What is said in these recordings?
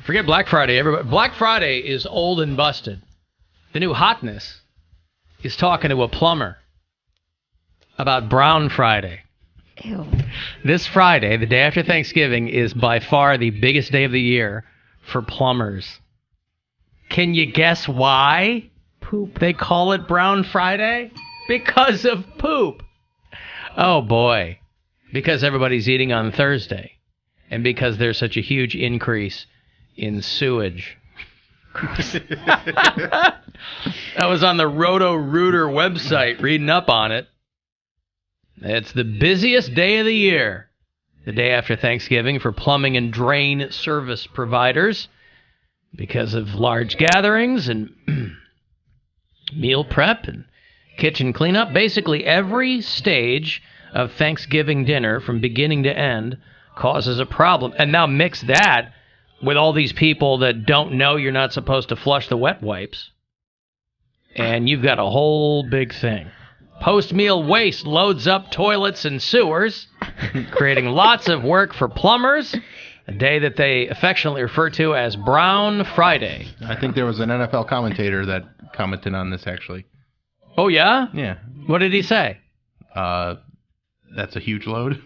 Forget Black Friday. Everybody. Black Friday is old and busted. The new hotness is talking to a plumber about Brown Friday. Ew. This Friday, the day after Thanksgiving, is by far the biggest day of the year for plumbers. Can you guess why? Poop. They call it Brown Friday? Because of poop. Oh, boy. Because everybody's eating on Thursday. And because there's such a huge increase in sewage. I was on the Roto-Rooter website reading up on it. It's the busiest day of the year, the day after Thanksgiving, for plumbing and drain service providers because of large gatherings and meal prep and kitchen cleanup. Basically, every stage of Thanksgiving dinner from beginning to end causes a problem. And now mix that with all these people that don't know you're not supposed to flush the wet wipes, and you've got a whole big thing. Post-meal waste loads up toilets and sewers, creating lots of work for plumbers, a day that they affectionately refer to as Brown Friday. I think there was an NFL commentator that commented on this, actually. Oh, yeah? Yeah. What did he say? That's a huge load.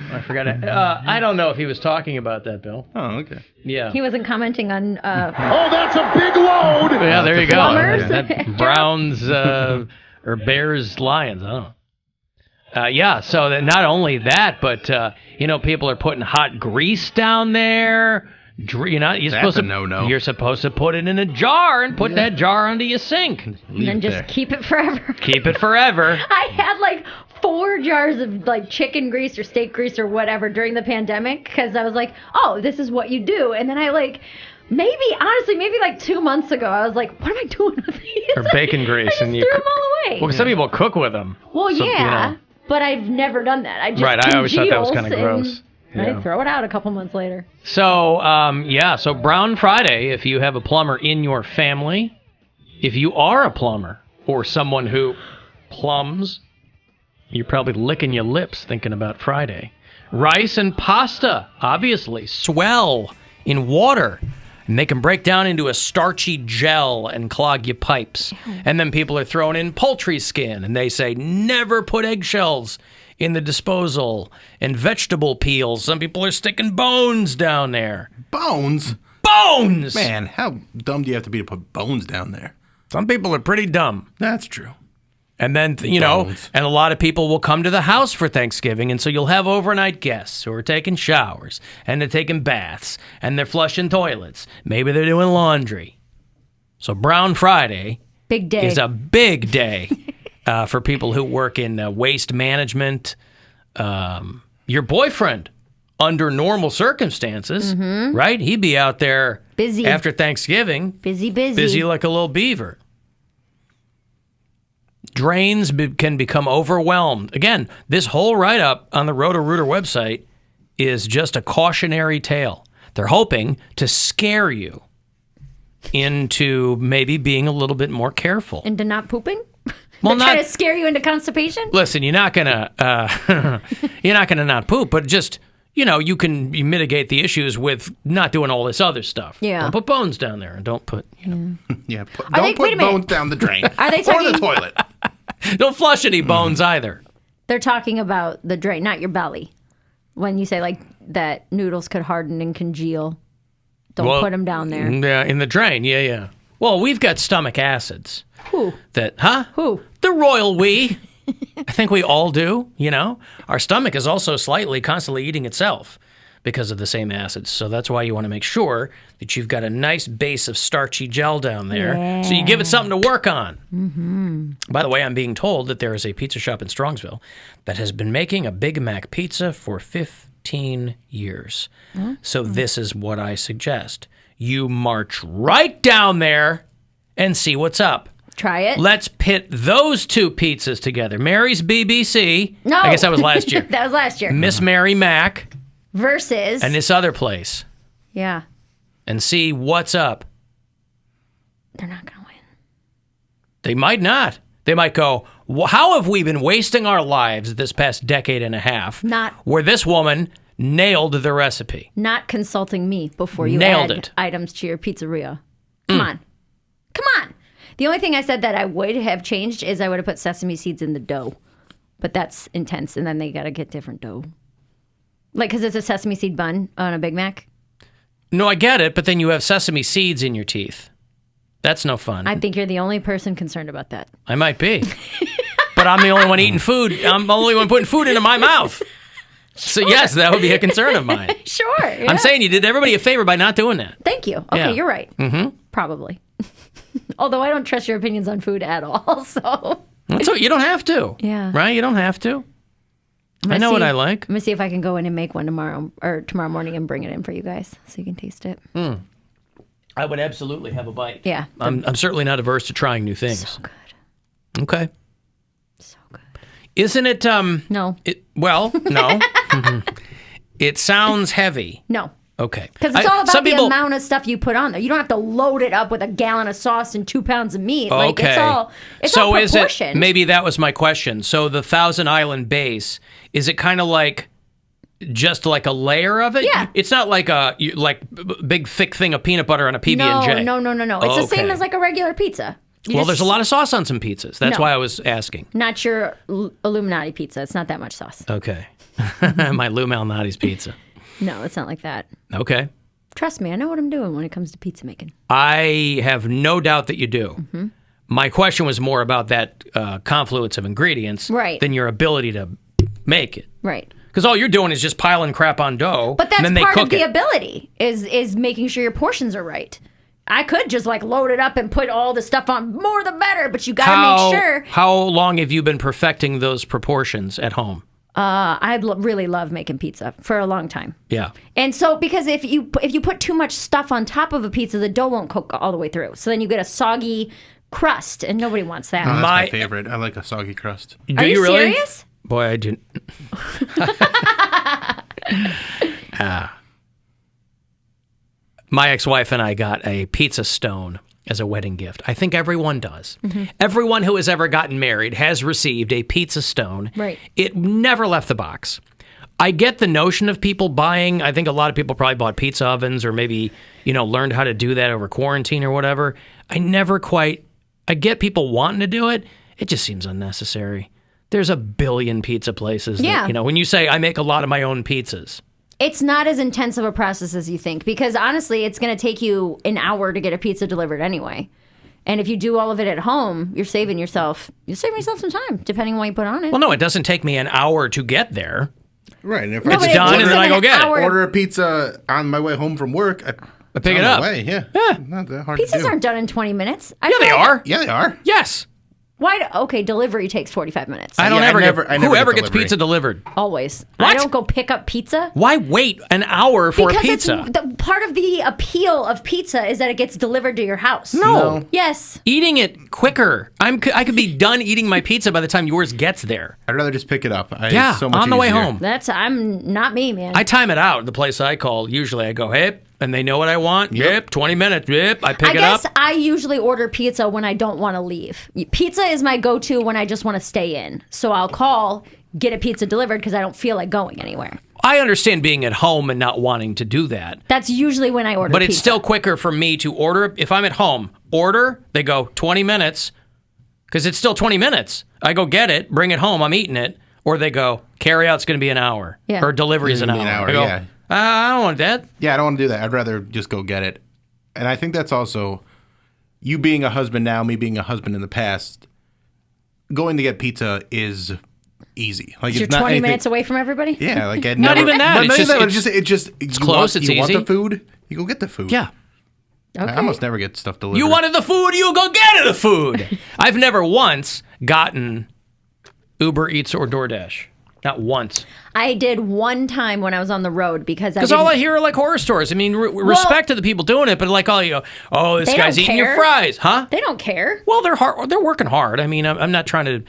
I forgot it. I don't know if he was talking about that, Bill. Oh, okay. Yeah. He wasn't commenting on... Oh, that's a big load! Yeah, there you go. Plumbers? That Browns or Bears, Lions. I don't know. Yeah, so that not only that, but, people are putting hot grease down there. You're supposed to put it in a jar and put that jar under your sink. And then just keep it forever. Keep it forever. I had 4 jars of chicken grease or steak grease or whatever during the pandemic because I was like, oh, this is what you do. And then I maybe 2 months ago, I was like, what am I doing with these? Or bacon grease. I just threw them all away. Well, some people cook with them. Well, yeah, but I've never done that. I just I always thought that was kind of gross. I throw it out a couple months later. So, so Brown Friday, if you have a plumber in your family, if you are a plumber or someone who plumbs, you're probably licking your lips thinking about Friday. Rice and pasta, obviously, swell in water. And they can break down into a starchy gel and clog your pipes. And then people are throwing in poultry skin, and they say, never put eggshells in the disposal. And vegetable peels. Some people are sticking bones down there. Bones? Bones! Man, how dumb do you have to be to put bones down there? Some people are pretty dumb. That's true. And then, and a lot of people will come to the house for Thanksgiving, and so you'll have overnight guests who are taking showers, and they're taking baths, and they're flushing toilets. Maybe they're doing laundry. So Brown Friday big day. Is a big day for people who work in waste management. Your boyfriend, under normal circumstances, right? He'd be out there busy after Thanksgiving. Busy. Busy like a little beaver. Drains can become overwhelmed. Again, this whole write-up on the Roto-Rooter website is just a cautionary tale. They're hoping to scare you into maybe being a little bit more careful. Into not pooping? Well, They're trying to scare you into constipation? Listen, you're not gonna not poop, but just you mitigate the issues with not doing all this other stuff. Yeah. Don't put bones down there, and don't put don't put bones down the drain. Are they talking or the toilet? Don't flush any bones either. They're talking about the drain, not your belly. When you say that noodles could harden and congeal, don't put them down there. Yeah, in the drain. Yeah. Well, we've got stomach acids. Who? Who? The royal we. I think we all do, Our stomach is also constantly eating itself because of the same acids. So that's why you want to make sure that you've got a nice base of starchy gel down there. So you give it something to work on. Mm-hmm. By the way, I'm being told that there is a pizza shop in Strongsville that has been making a Big Mac pizza for 15 years. Mm-hmm. So this is what I suggest. You march right down there and see what's up. Try it. Let's pit those two pizzas together. Mary's BBC. No. I guess that was last year. That was last year. Miss Mary Mac. Versus. And this other place. Yeah. And see what's up. They're not going to win. They might not. They might go, how have we been wasting our lives this past decade and a half? Not. Where this woman Nailed the recipe. Not consulting me before you Nailed add it. items to your pizzeria. Come on. Come on. The only thing I said that I would have changed is I would have put sesame seeds in the dough. But that's intense, and then they got to get different dough. Like, because it's a sesame seed bun on a Big Mac. No, I get it, but then you have sesame seeds in your teeth. That's no fun. I think you're the only person concerned about that. I might be. But I'm the only one eating food. I'm the only one putting food into my mouth. So, yes, that would be a concern of mine. Sure. Yeah. I'm saying you did everybody a favor by not doing that. Thank you. Okay, Yeah. you're right. Mm-hmm. Probably. Although I don't trust your opinions on food at all, so... So you don't have to. Yeah. Right? You don't have to. I know what I like. I'm going to see if I can go in and make one tomorrow morning and bring it in for you guys so you can taste it. I would absolutely have a bite. Yeah. I'm certainly not averse to trying new things. So good. Okay. So good. Isn't it, No. well, no. It sounds heavy. No. Okay. Because it's all about the amount of stuff you put on there. You don't have to load it up with a gallon of sauce and 2 pounds of meat. Like, okay. it's all is proportioned. it, maybe that was my question. So the Thousand Island base, is it kind of like just like a layer of it? Yeah. It's not like a big thick thing of peanut butter on a PB&J. No. It's the same as like a regular pizza. There's a lot of sauce on some pizzas. That's why I was asking. Not your Illuminati pizza. It's not that much sauce. Okay. My Lou Malnati's pizza. No, it's not like that. Okay. Trust me, I know what I'm doing when it comes to pizza making. I have no doubt that you do. Mm-hmm. My question was more about that confluence of ingredients than your ability to make it. Right. Because all you're doing is just piling crap on dough. But that's and then they part cook of the it. ability is making sure your portions are right. I could just like load it up and put all the stuff on. More the better, but you got to make sure. How long have you been perfecting those proportions at home? I really love making pizza for a long time. Yeah. And so because if you put too much stuff on top of a pizza, the dough won't cook all the way through. So then you get a soggy crust, and nobody wants that. Oh, that's my favorite. I like a soggy crust. Are you really? serious? Boy, I didn't. My ex-wife and I got a pizza stone as a wedding gift. I think everyone does. Mm-hmm. Everyone who has ever gotten married has received a pizza stone. Right. It never left the box. I get the notion of people buying. I think a lot of people probably bought pizza ovens or maybe, learned how to do that over quarantine or whatever. I get people wanting to do it. It just seems unnecessary. There's a billion pizza places. Yeah. That, when you say I make a lot of my own pizzas. It's not as intense of a process as you think because honestly, it's going to take you an hour to get a pizza delivered anyway. And if you do all of it at home, you're saving yourself some time, depending on what you put on it. Well, no, it doesn't take me an hour to get there. Right. And if it's done, and then I go get it. Order a pizza on my way home from work. I pick it up. Yeah. Not that hard Pizzas to do. aren't done in 20 minutes. Yeah, they are. Yeah, they are. Yes. Okay, delivery takes 45 minutes. I don't Yeah, ever I get. never Whoever get gets delivery. pizza delivered. Always. What? I don't go pick up pizza. Why wait an hour for because a pizza? It's the part of the appeal of pizza is that it gets delivered to your house. No. Yes. Eating it quicker. I could be done eating my pizza by the time yours gets there. I'd rather just pick it up. Yeah, so much on the way easier. home. I'm not me, man. I time it out. The place I call, usually I go, hey, and they know what I want. Yep, 20 minutes. Yep, I pick it up. I guess I usually order pizza when I don't want to leave. Pizza is my go-to when I just want to stay in. So I'll call, get a pizza delivered because I don't feel like going anywhere. I understand being at home and not wanting to do that. That's usually when I order But pizza. it's still quicker for me to order. If I'm at home, order, they go 20 minutes, because it's still 20 minutes. I go get it, bring it home, I'm eating it. Or they go, carry out's going to be an hour. Yeah. Or delivery's an hour. I go, yeah. I don't want that. Yeah, I don't want to do that. I'd rather just go get it. And I think that's also you being a husband now, me being a husband in the past. Going to get pizza is easy. Like You're it's not 20 anything, minutes away from everybody? Yeah, like I'd Not never, even that. But It's not even just- that. It's just it's close, it's you want easy. the food, you go get the food. Yeah. Okay. I almost never get stuff delivered. You wanted the food, you go get the food. I've never once gotten Uber Eats or DoorDash. Not once. I did one time when I was on the road because all I hear are like horror stories. I mean, respect to the people doing it, but like all you go, this They guy's don't eating your care. fries, huh? They don't care. Well, they're hard. They're working hard. I mean, I'm not trying to,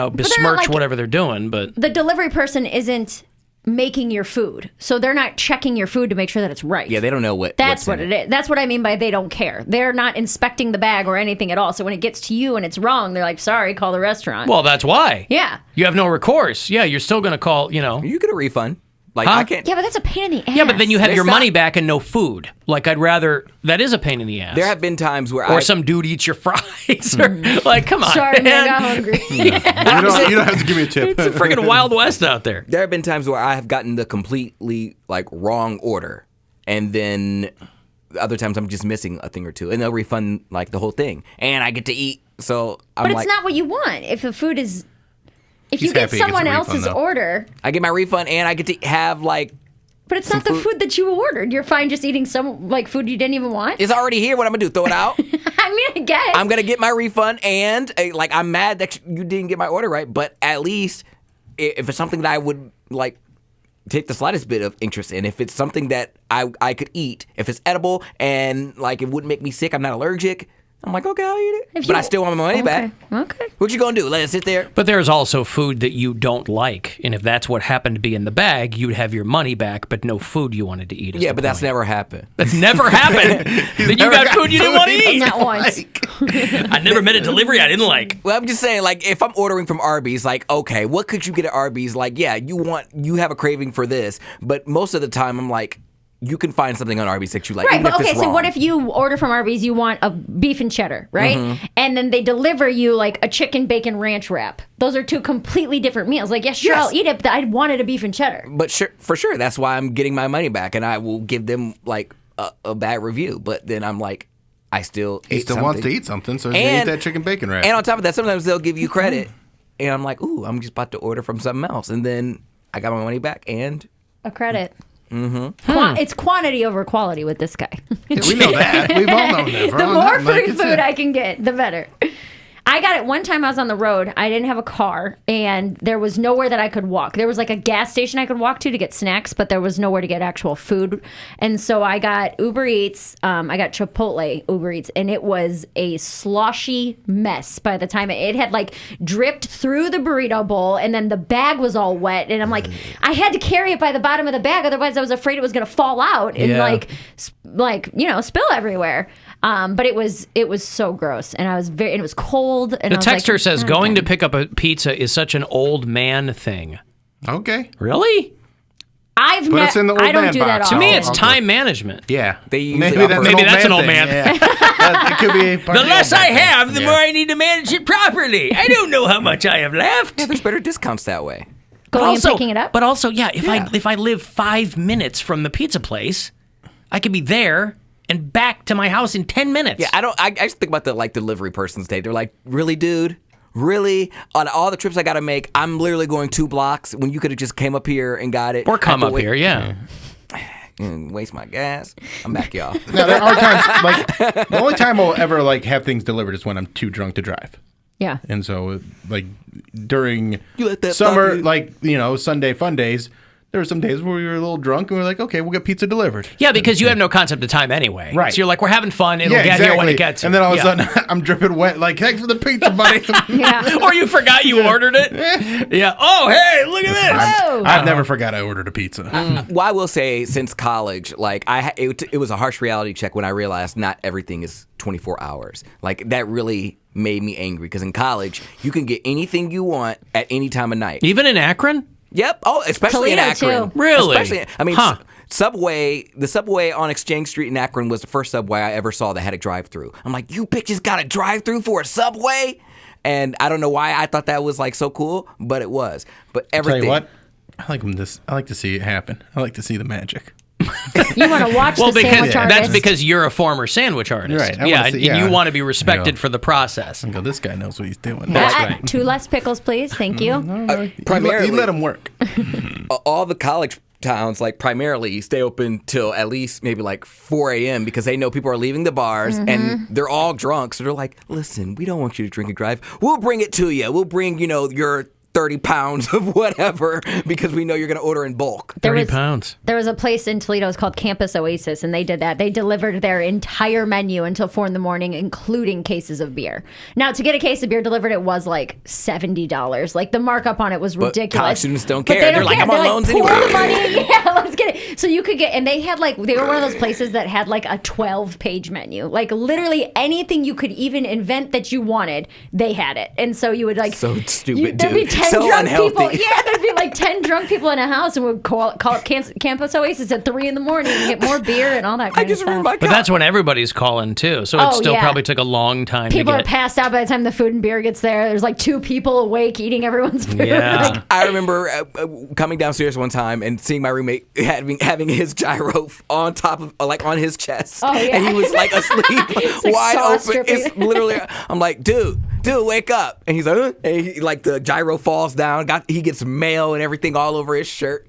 besmirch like- whatever they're doing, but The delivery person isn't making your food. So they're not checking your food to make sure that it's right. Yeah, they don't know what. That's what's what in it is. That's what I mean by they don't care. They're not inspecting the bag or anything at all. So when it gets to you and it's wrong, they're like, sorry, call the restaurant. well, that's why. Yeah. You have no recourse. Yeah, you're still going to call, You get a refund. Like, Huh? I can't. Yeah, but that's a pain in the ass. Yeah, but then you have It's your not- money back and no food. Like, I'd rather... That is a pain in the ass. There have been times where or some dude eats your fries. Or, like, come on, Sorry, man, I got man. hungry. You don't have to give me a tip. It's a freaking Wild West out there. There have been times where I have gotten the completely like wrong order, and then other times I'm just missing a thing or two, and they'll refund like the whole thing, and I get to eat. So I'm But it's like, not what you want. If the food is, if He's you get happy he gets a someone refund, else's though. order, I get my refund, and I get to have like but it's not the food that you ordered. You're fine just eating some like food you didn't even want. it's already here. What I'm gonna do? Throw it out? I mean, I guess. I'm gonna get my refund, and like I'm mad that you didn't get my order right, but at least if it's something that I would like take the slightest bit of interest in, if it's something that I could eat, if it's edible and like it wouldn't make me sick, I'm not allergic, I'm like, okay, I'll eat it. If But you- I still want my money back. Okay. What you gonna do? Let it sit there? But there's also food that you don't like. And if that's what happened to be in the bag, you'd have your money back, but no food you wanted to eat. Yeah, but that's never happened. That's never happened. Then you got food you didn't want to eat. Not once. I never met a delivery I didn't like. Well, I'm just saying, like, if I'm ordering from Arby's, like, okay, what could you get at Arby's? Like, yeah, you have a craving for this, but most of the time, I'm like, you can find something on Arby's that you like. Right, even but if it's okay, so wrong. what if you order from Arby's, you want a beef and cheddar, right? Mm-hmm. And then they deliver you like a chicken bacon ranch wrap. Those are two completely different meals. Like, yeah, sure, Yes. I'll eat it, but I wanted a beef and cheddar. But for sure, that's why I'm getting my money back, and I will give them like a bad review. But then I'm like, I still He ate still something. wants to eat something, so he's going to eat And- that chicken bacon wrap. And on top of that, sometimes they'll give you credit, and I'm like, ooh, I'm just about to order from something else, and then I got my money back, and A credit. Mm-hmm. It's quantity over quality with this guy. We know that. We've all known that. The more free food I can get, the better. I got it one time I was on the road. I didn't have a car, and there was nowhere that I could walk. There was like a gas station I could walk to get snacks, but there was nowhere to get actual food. And so I got Uber Eats. I got Chipotle Uber Eats, and it was a sloshy mess by the time it had like dripped through the burrito bowl, and then the bag was all wet. And I'm like, I had to carry it by the bottom of the bag, otherwise I was afraid it was going to fall out and Yeah. spill everywhere. But it was so gross, and it was cold. And The I was like, texter says "Oh, going okay." to pick up a pizza is such an old man thing. Okay. Really? Put us in the old I don't man do that box. To often. me, it's okay. time management. Yeah. They usually maybe offer- Maybe that's an old thing, man. Yeah. It could be. part The of less old I man have, thing. the Yeah. more I need to manage it properly. I don't know how much I have left. yeah, there's better discounts that way. Going and picking it up. But also, yeah, Yeah. if I live 5 minutes from the pizza place, I could be there and back to my house in 10 minutes. Yeah, I just think about the like delivery person's day. They're like, really, dude? Really? On all the trips I got to make, I'm literally going 2 blocks when you could have just came up here and got it. Or come Have to up wait here, yeah. and waste my gas. I'm back, y'all. Now, there are times, like, the only time I'll ever, like, have things delivered is when I'm too drunk to drive. Yeah. And so, like, during You let that summer, stop you? like, Sunday fun days, there were some days where we were a little drunk and we were like, okay, we'll get pizza delivered. Yeah, because you have no concept of time anyway. Right. So you're like, we're having fun. It'll get here when it gets here. And then all of a Yeah. sudden, I'm dripping wet. Like, thanks for the pizza, buddy. Yeah. Or you forgot you ordered it. Yeah. Oh, hey, look at this. Oh. I've never forgot I ordered a pizza. Well, I will say, since college, like it was a harsh reality check when I realized not everything is 24 hours. Like that really made me angry because in college, you can get anything you want at any time of night. Even in Akron? Yep. Oh, especially in Toledo, Akron. too. Really? Especially, I mean, Huh. the subway on Exchange Street in Akron was the first subway I ever saw that had a drive-through. I'm like, you bitches got a drive-through for a subway? And I don't know why I thought that was like so cool, but it was. But Tell everything. you what, I like to see it happen. I like to see the magic. You want to watch Well, the because sandwich artist. that's because you're a former sandwich artist. Right, I Yeah, wanna and see- yeah. you want to be respected Yeah. for the process. I go, this guy knows what he's doing. That's right. 2 less pickles, please. Thank you. Primarily- you let him work. All the college towns, like, primarily stay open till at least maybe like 4 a.m. because they know people are leaving the bars and they're all drunk. So they're like, listen, we don't want you to drink and drive. We'll bring it to you. We'll bring, your 30 pounds of whatever because we know you're going to order in bulk. 30 pounds. There was a place in Toledo, it's called Campus Oasis, and they did that. They delivered their entire menu until 4 in the morning, including cases of beer. Now, to get a case of beer delivered, it was like $70. Like, the markup on it was ridiculous. college students don't But care. they They're like, I'm on loans "Pool anyway." the money. Yeah, let's get it. So you could get, and they had they were one of those places that had like a 12-page menu. Like, literally anything you could even invent that you wanted, they had it. And so you would like, So stupid, there'd be dude. 10 So drunk unhealthy. people. Yeah, there'd be like 10 drunk people in a house, and we'd call up Campus Oasis at 3 in the morning and get more beer and all that kind I of just stuff. remember my But that's when everybody's calling too, so it Oh, still yeah. probably took a long time People to are get. passed out by the time the food and beer gets there. There's like 2 people awake eating everyone's food. Yeah. Like, I remember coming downstairs one time and seeing my roommate having his gyro on top of, like, on his chest. Oh, yeah. And he was like asleep, like wide sauce open. dripping. It's literally, I'm like, dude, wake up. And he's like, huh? And he, like, the gyro falls down. He gets mail and everything all over his shirt.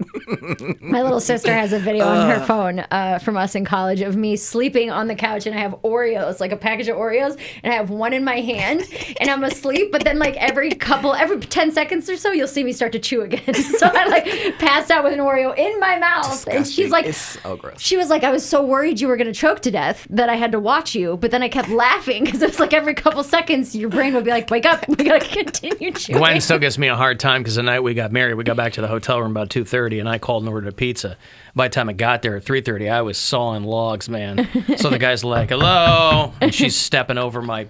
my little sister has a video on her phone from us in college of me sleeping on the couch, and I have Oreos, like a package of Oreos, and I have one in my hand, and I'm asleep, but then like every 10 seconds or so, you'll see me start to chew again. So I like passed out with an Oreo in my mouth, and she's like, It's so gross. she was like, I was so worried you were going to choke to death that I had to watch you, but then I kept laughing because it was like every couple seconds your brain would be like, wake up, we got to continue chewing. Gwen still gives me a hard time because the night we got married, we got back to the hotel room about 2:30, and I called and ordered a pizza. By the time I got there at 3:30, I was sawing logs, man. So the guy's like, hello, and she's stepping over my,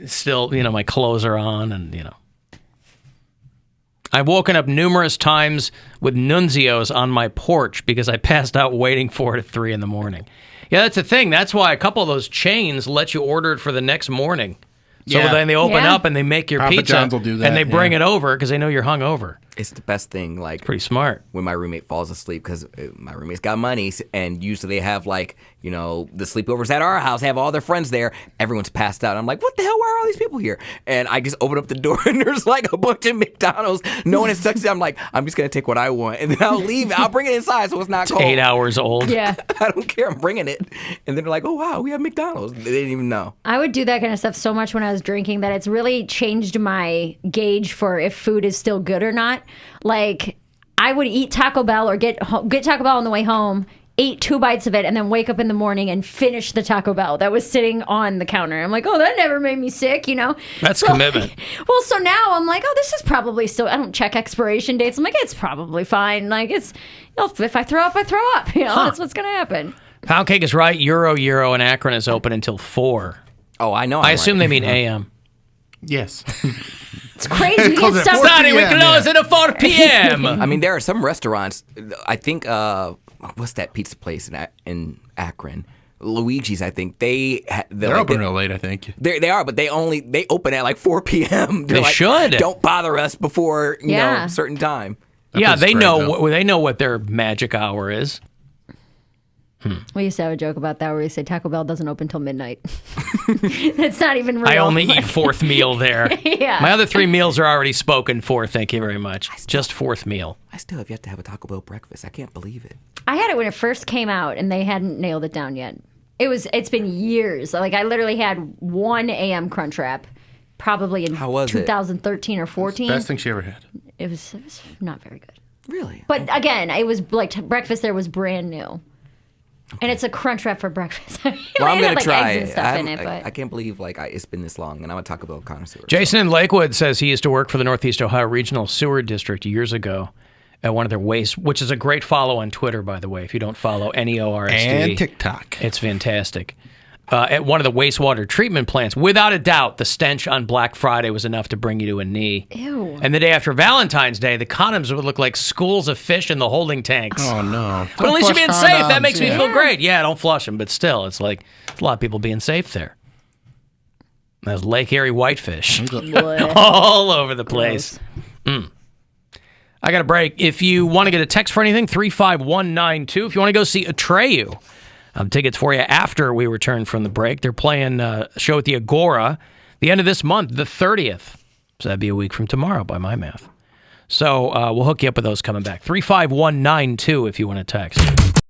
still, my clothes are on, and. I've woken up numerous times with nuncios on my porch because I passed out waiting for it at 3 in the morning. Yeah, that's the thing. That's why a couple of those chains let you order it for the next morning. So Yeah. then they open Yeah. up and they make your Papa pizza John's will do that, and they bring yeah. it over because they know you're hungover. It's the best thing, like, Pretty smart. when my roommate falls asleep, because my roommate's got money, and usually they have, like, the sleepovers at our house, have all their friends there. Everyone's passed out. I'm like, what the hell? Why are all these people here? And I just open up the door, and there's like a bunch of McDonald's. No one has touched it. I'm like, I'm just gonna take what I want, and then I'll leave. I'll bring it inside so it's not cold. 8 hours old. Yeah. I don't care. I'm bringing it. And then they're like, oh wow, we have McDonald's. They didn't even know. I would do that kind of stuff so much when I was drinking that it's really changed my gauge for if food is still good or not. Like, I would eat Taco Bell or get Taco Bell on the way home, eat 2 bites of it, and then wake up in the morning and finish the Taco Bell that was sitting on the counter. I'm like, oh, that never made me sick, That's So, commitment. Well, so now I'm like, oh, this is probably still, I don't check expiration dates. I'm like, it's probably fine. Like, it's, if I throw up, I throw up. That's what's going to happen. Poundcake is right. Euro, and Akron is open until 4. Oh, I know. I assume they mean AM. Yes. It's crazy. We Close get at stuff. 4 Sonny, we p.m., close at 4 p.m. I mean, there are some restaurants. I think what's that pizza place in Akron? Luigi's, I think they're They're open real late, I think. They are, but they open at like 4 p.m. They're They like, should. Don't bother us before Yeah. certain time. Yeah, place is they great, know. though. They know what their magic hour is. We used to have a joke about that where we say Taco Bell doesn't open till midnight. It's not even real. I only eat 4th meal there. Yeah. My other 3 meals are already spoken for. Thank you very much. Just 4th meal. I still have yet to have a Taco Bell breakfast. I can't believe it. I had it when it first came out, and they hadn't nailed it down yet. It's been years. Like, I literally had 1 a.m. Crunchwrap, probably in How was it? 2013 or 14. Best thing she ever had. It was not very good. Really? But again, it was like breakfast there was brand new. And it's a Crunchwrap for breakfast. Well, It I'm had, gonna like, try eggs and it. stuff in it, but I can't believe it's been this long, and I'm a Taco Bell connoisseur. Jason in Lakewood says he used to work for the Northeast Ohio Regional Sewer District years ago at one of their waste, which is a great follow on Twitter, by the way. If you don't follow NEORSD. And TikTok. It's fantastic. At one of the wastewater treatment plants, without a doubt, the stench on Black Friday was enough to bring you to a knee. Ew. And the day after Valentine's Day, the condoms would look like schools of fish in the holding tanks. Oh, no. But at least you're being safe. That makes me yeah. feel great. Yeah, don't flush them, but still, it's like a lot of people being safe there. There's Lake Erie whitefish Bleh. all over the place. I got a break. If you want to get a text for anything, 35192. If you want to go see Atreyu, tickets for you after we return from the break. They're playing a show at the Agora the end of this month, the 30th. So that'd be a week from tomorrow by my math. So we'll hook you up with those coming back. 35192 if you want to text.